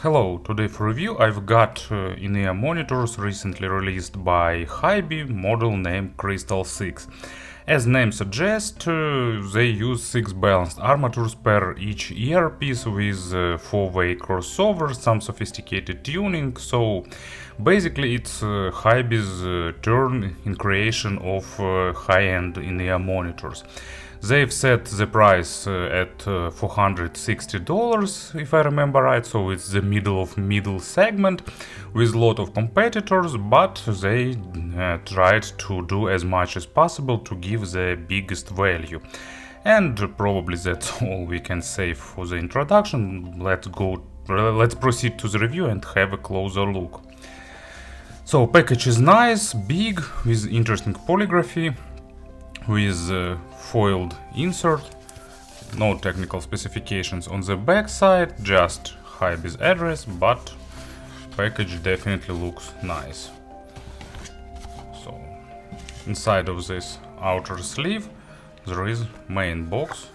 Hello, today for review I've got in-ear monitors recently released by HiBy, model named Crystal 6. As name suggests, they use 6 balanced armatures per each earpiece with 4-way crossover, some sophisticated tuning, so basically it's HiBy's turn in creation of high-end in-ear monitors. They've set the price at $460, if I remember right, so it's the middle segment with a lot of competitors, but they tried to do as much as possible to give the biggest value. And probably that's all we can say for the introduction. Let's proceed to the review and have a closer look. So package is nice, big, with interesting polygraphy, with foiled insert, no technical specifications on the back side, just HiBy's address, but package definitely looks nice. So inside of this outer sleeve there is main box,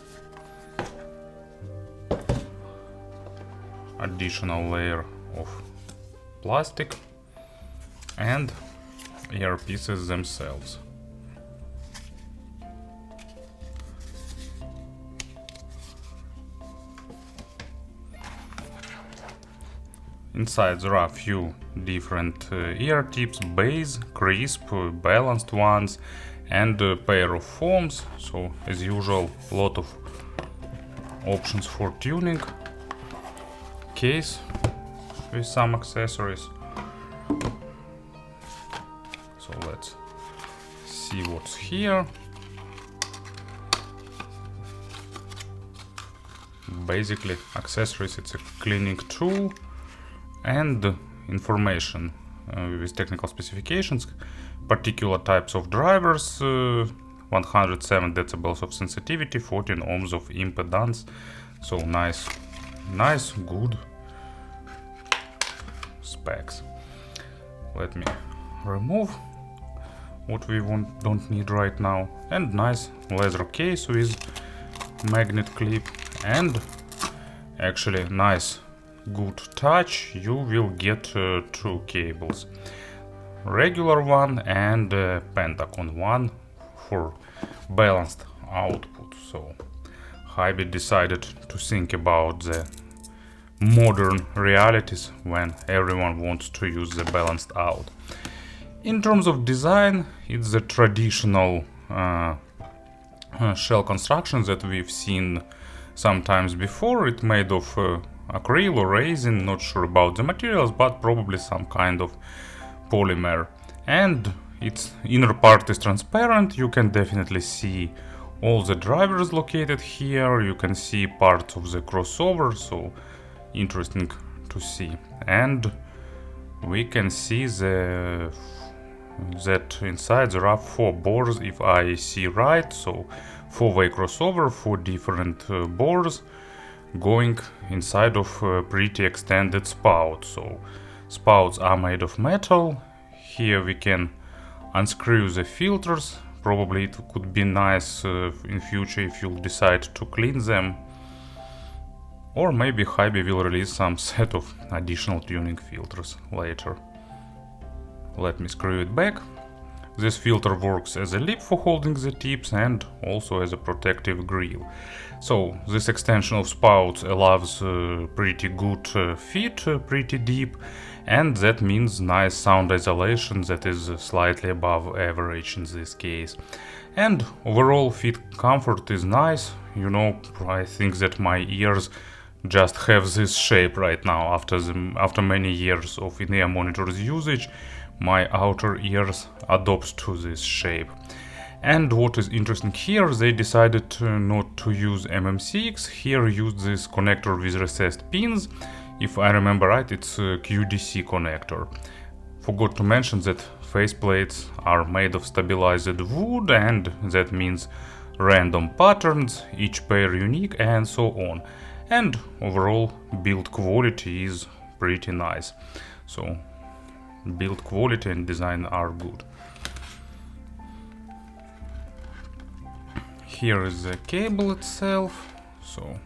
additional layer of plastic and earpieces themselves. Inside there are a few different ear tips, bass, crisp, balanced ones, and a pair of foams, so as usual a lot of options for tuning, case with some accessories. So let's see what's here. Basically accessories, it's a cleaning tool and information with technical specifications, particular types of drivers, 107 decibels of sensitivity, 14 ohms of impedance. So nice, good specs. Let me remove what we don't need right now. And nice leather case with magnet clip, and actually nice good touch. You will get 2 cables, regular one and Pentagon one for balanced output. So HiBy decided to think about the modern realities when everyone wants to use the balanced out. In terms of design, it's the traditional shell construction that we've seen sometimes before. It's made of acrylic or resin, not sure about the materials, but probably some kind of polymer. And its inner part is transparent. You can definitely see all the drivers located here. You can see parts of the crossover, so interesting to see. And we can see that inside there are 4 bores, if I see right, so 4-way crossover, 4 different bores going inside of a pretty extended spout. So spouts are made of metal. Here we can unscrew the filters. Probably it could be nice in future if you decide to clean them, or maybe HiBy will release some set of additional tuning filters later. Let me screw it back. This filter works as a lip for holding the tips and also as a protective grill. So this extension of spouts allows pretty good fit, pretty deep, and that means nice sound isolation that is slightly above average in this case. And overall fit comfort is nice. You know, I think that my ears just have this shape right now after many years of in-ear monitors usage. My outer ears adopt to this shape. And what is interesting here, they decided not to use MMCX, here used this connector with recessed pins. If I remember right, it's a QDC connector. Forgot to mention that faceplates are made of stabilized wood, and that means random patterns, each pair unique, and so on. And overall build quality is pretty nice. So build quality and design are good. Here is the cable itself, so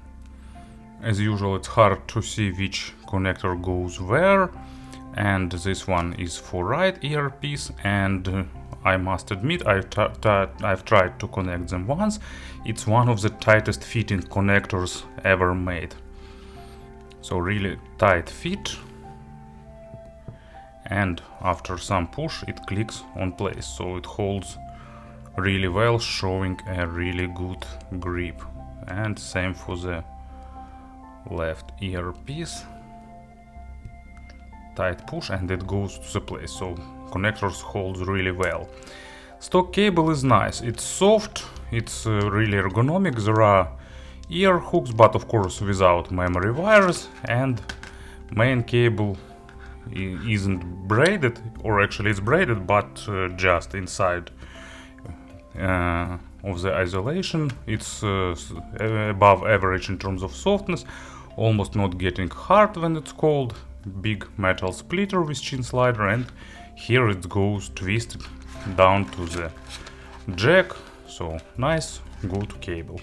As usual, it's hard to see which connector goes where, and this one is for right earpiece, and I must admit I've tried to connect them once. It's one of the tightest fitting connectors ever made. So really tight fit, and after some push it clicks on place, so it holds really well, showing a really good grip. And same for the left earpiece, tight push and it goes to the place, so connectors holds really well. Stock cable is nice, it's soft, it's really ergonomic. There are ear hooks, but of course without memory wires, and main cable isn't braided, or actually it's braided, but just inside of the isolation. It's above average in terms of softness, almost not getting hard when it's cold. Big metal splitter with chin slider, and here it goes twisted down to the jack, so nice, good cable.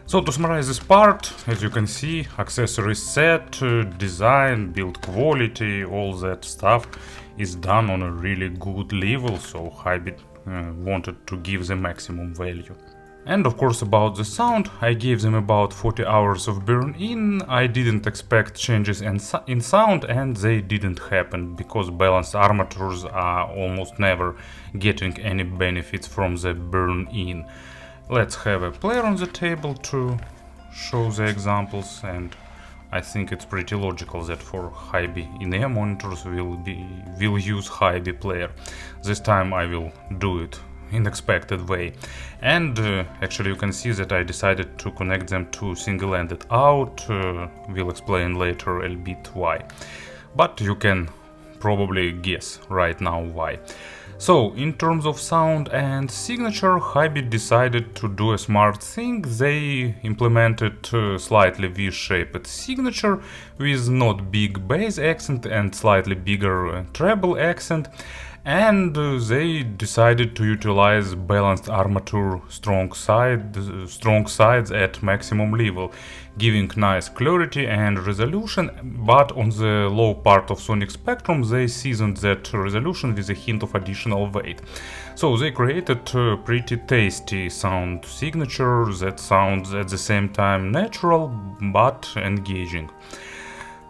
So to summarize this part, as you can see, accessories set, design, build quality, all that stuff is done on a really good level, so HiBy wanted to give the maximum value. And of course about the sound, I gave them about 40 hours of burn-in. I didn't expect changes in sound, and they didn't happen, because balanced armatures are almost never getting any benefits from the burn-in. Let's have a player on the table to show the examples, and I think it's pretty logical that for HiBy in-ear monitors we'll use HiBy player. This time I will do it in expected way. And actually you can see that I decided to connect them to single-ended out. We'll explain later a bit why. But you can probably guess right now why. So, in terms of sound and signature, HiBy decided to do a smart thing. They implemented slightly V-shaped signature with not big bass accent and slightly bigger treble accent. And they decided to utilize balanced armature strong sides at maximum level, giving nice clarity and resolution, but on the low part of sonic spectrum they seasoned that resolution with a hint of additional weight. So they created a pretty tasty sound signature that sounds at the same time natural but engaging.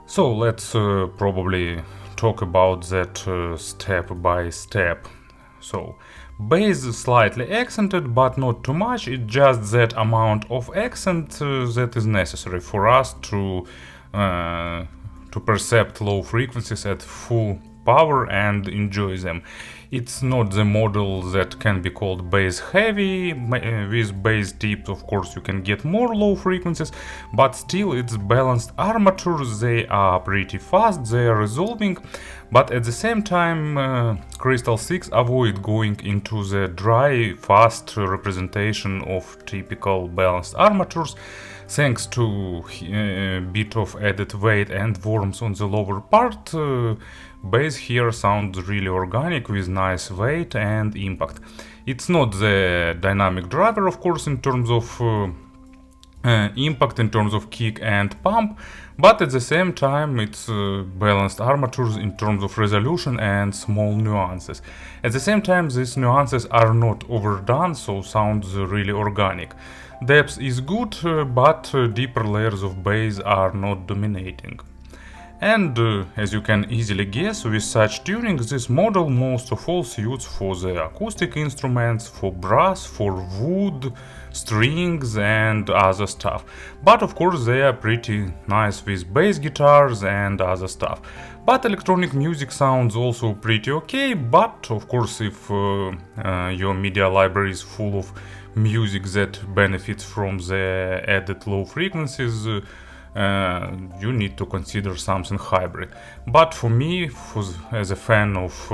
So let's probably talk about that step by step. So bass is slightly accented, but not too much. It's just that amount of accent that is necessary for us to perceive low frequencies at full power and enjoy them. It's not the model that can be called bass heavy. With bass tips, of course, you can get more low frequencies, but still it's balanced armatures. They are pretty fast, they are resolving, but at the same time Crystal 6 avoid going into the dry, fast representation of typical balanced armatures. Thanks to a bit of added weight and warmth on the lower part, bass here sounds really organic with nice weight and impact. It's not the dynamic driver, of course, in terms of impact, in terms of kick and pump, but at the same time it's balanced armatures in terms of resolution and small nuances. At the same time, these nuances are not overdone, so sounds really organic. Depth is good, but deeper layers of bass are not dominating. And as you can easily guess, with such tuning, this model most of all suits for the acoustic instruments, for brass, for wood, strings and other stuff. But of course they are pretty nice with bass guitars and other stuff. But electronic music sounds also pretty okay, but of course if your media library is full of music that benefits from the added low frequencies, you need to consider something hybrid. But for me, as a fan of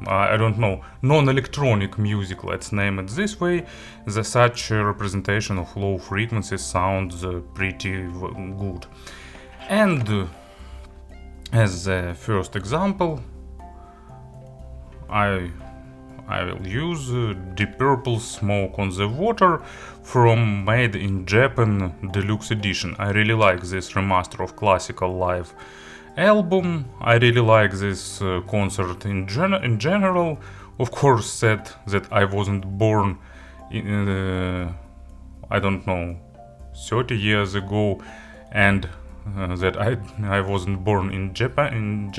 I don't know, non-electronic music, let's name it this way, such a representation of low frequencies sounds pretty good. And as a first example, I I will use Deep Purple Smoke on the Water from Made in Japan Deluxe Edition. I really like this remaster of Classical Live album. I really like this concert in general. Of course, said that I wasn't born in, I don't know, 30 years ago, and that I wasn't born in Japan,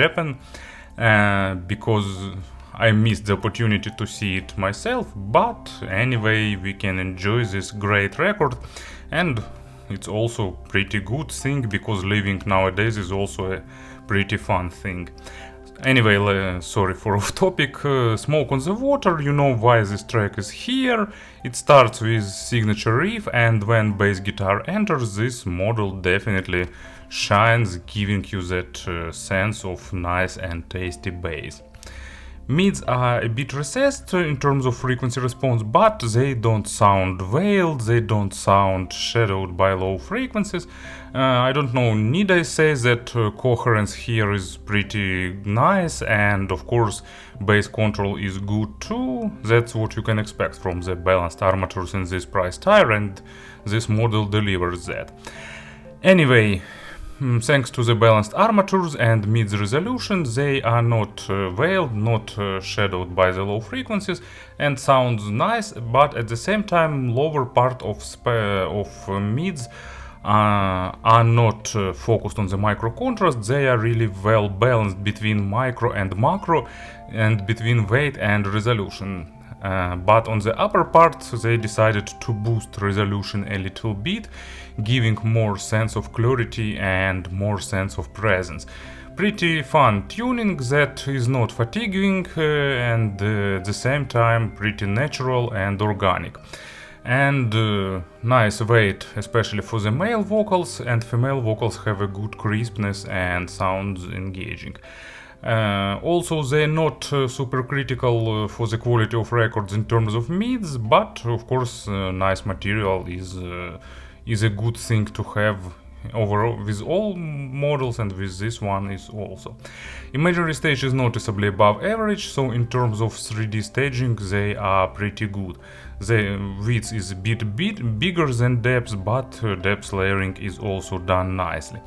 because I missed the opportunity to see it myself. But anyway, we can enjoy this great record, and it's also pretty good thing, because living nowadays is also a pretty fun thing. Anyway, sorry for off topic. Smoke on the Water, you know why this track is here. It starts with signature riff, and when bass guitar enters, this model definitely shines, giving you that sense of nice and tasty bass. Mids are a bit recessed in terms of frequency response, but they don't sound veiled, they don't sound shadowed by low frequencies. I don't know, need I say that coherence here is pretty nice, and of course bass control is good too. That's what you can expect from the balanced armatures in this price tier, and this model delivers that. Anyway, thanks to the balanced armatures and mids resolution, they are not veiled, not shadowed by the low frequencies, and sounds nice, but at the same time lower part of mids are not focused on the micro contrast. They are really well balanced between micro and macro, and between weight and resolution. But on the upper part they decided to boost resolution a little bit, giving more sense of clarity and more sense of presence. Pretty fun tuning that is not fatiguing, and at the same time pretty natural and organic. And nice weight, especially for the male vocals, and female vocals have a good crispness and sounds engaging. Also, they're not super critical for the quality of records in terms of mids, but of course nice material is a good thing to have overall with all models, and with this one is also. Imagery stage is noticeably above average, so in terms of 3D staging they are pretty good. The width is a bit bigger than depth, but depth layering is also done nicely.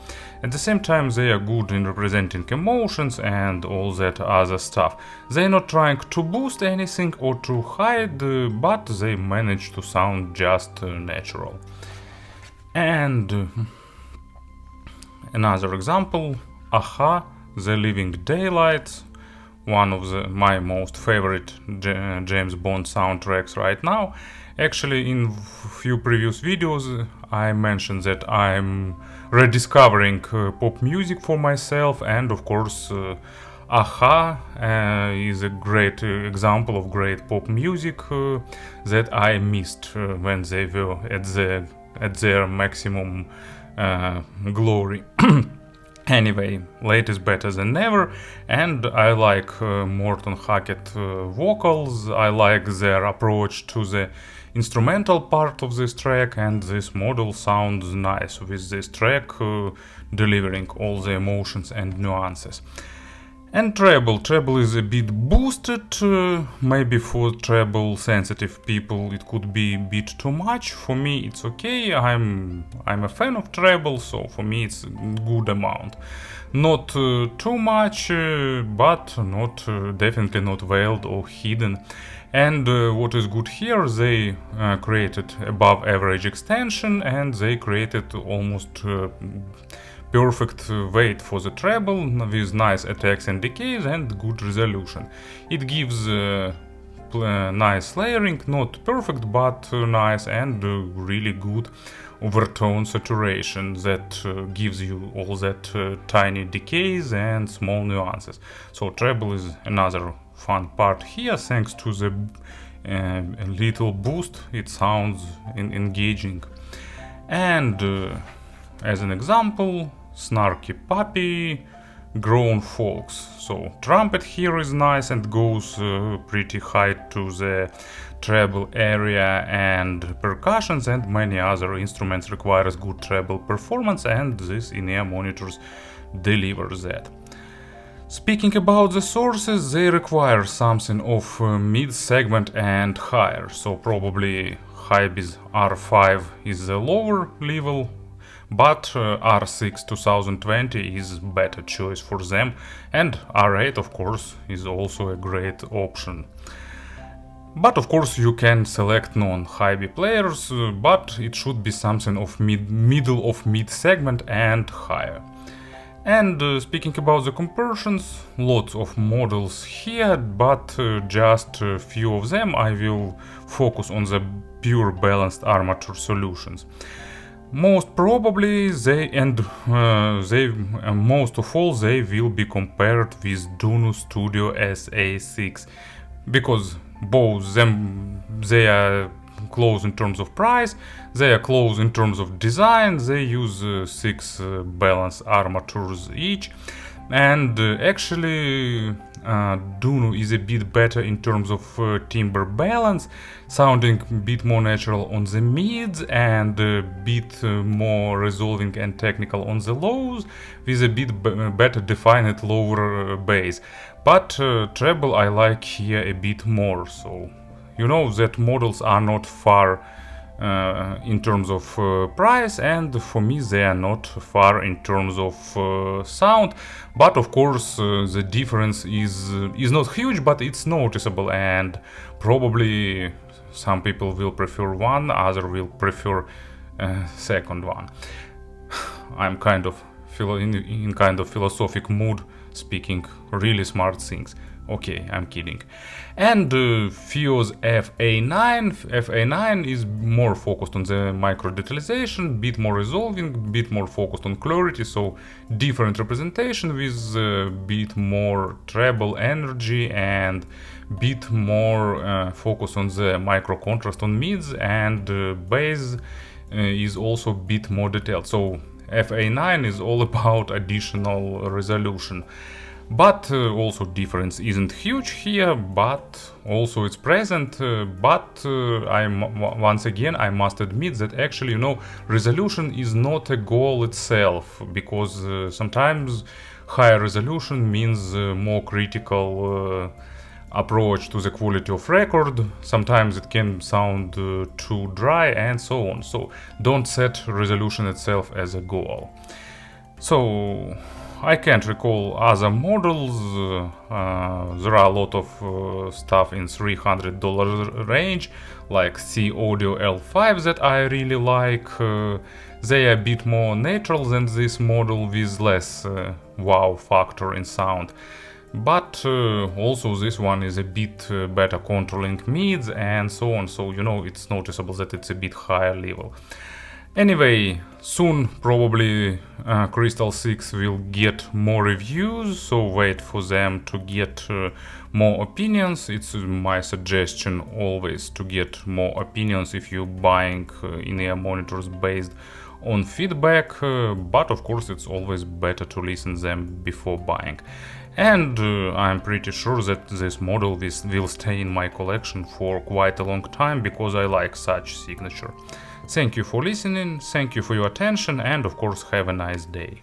At the same time they are good in representing emotions and all that other stuff. They're not trying to boost anything or to hide, but they manage to sound just natural. And another example, Aha, The Living Daylights, one of my most favorite James Bond soundtracks right now. Actually, in few previous videos I mentioned that I'm rediscovering pop music for myself, and of course Aha is a great example of great pop music that I missed when they were at their maximum glory. Anyway, late is better than never, and I like Morton Hackett vocals. I like their approach to the instrumental part of this track, and this model sounds nice with this track, delivering all the emotions and nuances. And treble is a bit boosted, maybe for treble sensitive people it could be a bit too much. For me it's okay, I'm a fan of treble, so for me it's a good amount. Not too much, but not definitely not veiled or hidden. And what is good here, they created above average extension, and they created almost perfect weight for the treble with nice attacks and decays and good resolution. It gives nice layering, not perfect but nice, and really good overtone saturation that gives you all that tiny decays and small nuances. So treble is another fun part here. Thanks to the little boost, it sounds engaging. And as an example, Snarky Puppy, Grown Folks. So trumpet here is nice and goes pretty high to the treble area, and percussions and many other instruments requires good treble performance, and this in-ear monitors delivers that. Speaking about the sources, they require something of mid-segment and higher, so probably HiBy's R5 is the lower level, but R6 2020 is better choice for them, and R8 of course is also a great option. But of course you can select non-HiBy players, but it should be something of middle of mid-segment and higher. And speaking about the conversions, lots of models here, but just a few of them I will focus on the pure balanced armature solutions. Most probably most of all they will be compared with Duno Studio SA6, because both them they are close in terms of price, they are close in terms of design, they use 6 balanced armatures each, and actually Duno is a bit better in terms of timbre balance, sounding a bit more natural on the mids and a bit more resolving and technical on the lows, with a bit better defined lower bass. But treble I like here a bit more, so you know that models are not far in terms of price, and for me they are not far in terms of sound, but of course the difference is not huge, but it's noticeable, and probably some people will prefer one, other will prefer second one. I'm kind of in kind of philosophic mood, speaking really smart things. Okay, I'm kidding. And Fio's FA9 is more focused on the micro detalization, bit more resolving, bit more focused on clarity, so different representation with bit more treble energy and bit more focus on the micro contrast on mids, and bass is also a bit more detailed. So FA9 is all about additional resolution. But also difference isn't huge here, but also it's present, but once again I must admit that actually, you know, resolution is not a goal itself, because sometimes higher resolution means more critical approach to the quality of record, sometimes it can sound too dry and so on, so don't set resolution itself as a goal. So I can't recall other models, there are a lot of stuff in $300 range, like C Audio L5 that I really like, they are a bit more natural than this model with less wow factor in sound. But also this one is a bit better controlling mids and so on, so you know it's noticeable that it's a bit higher level. Anyway, soon probably Crystal 6 will get more reviews, so wait for them to get more opinions. It's my suggestion always to get more opinions if you're buying in-ear monitors based on feedback, but of course it's always better to listen them before buying. And I'm pretty sure that this model will stay in my collection for quite a long time, because I like such signature. Thank you for listening, thank you for your attention, and of course have a nice day.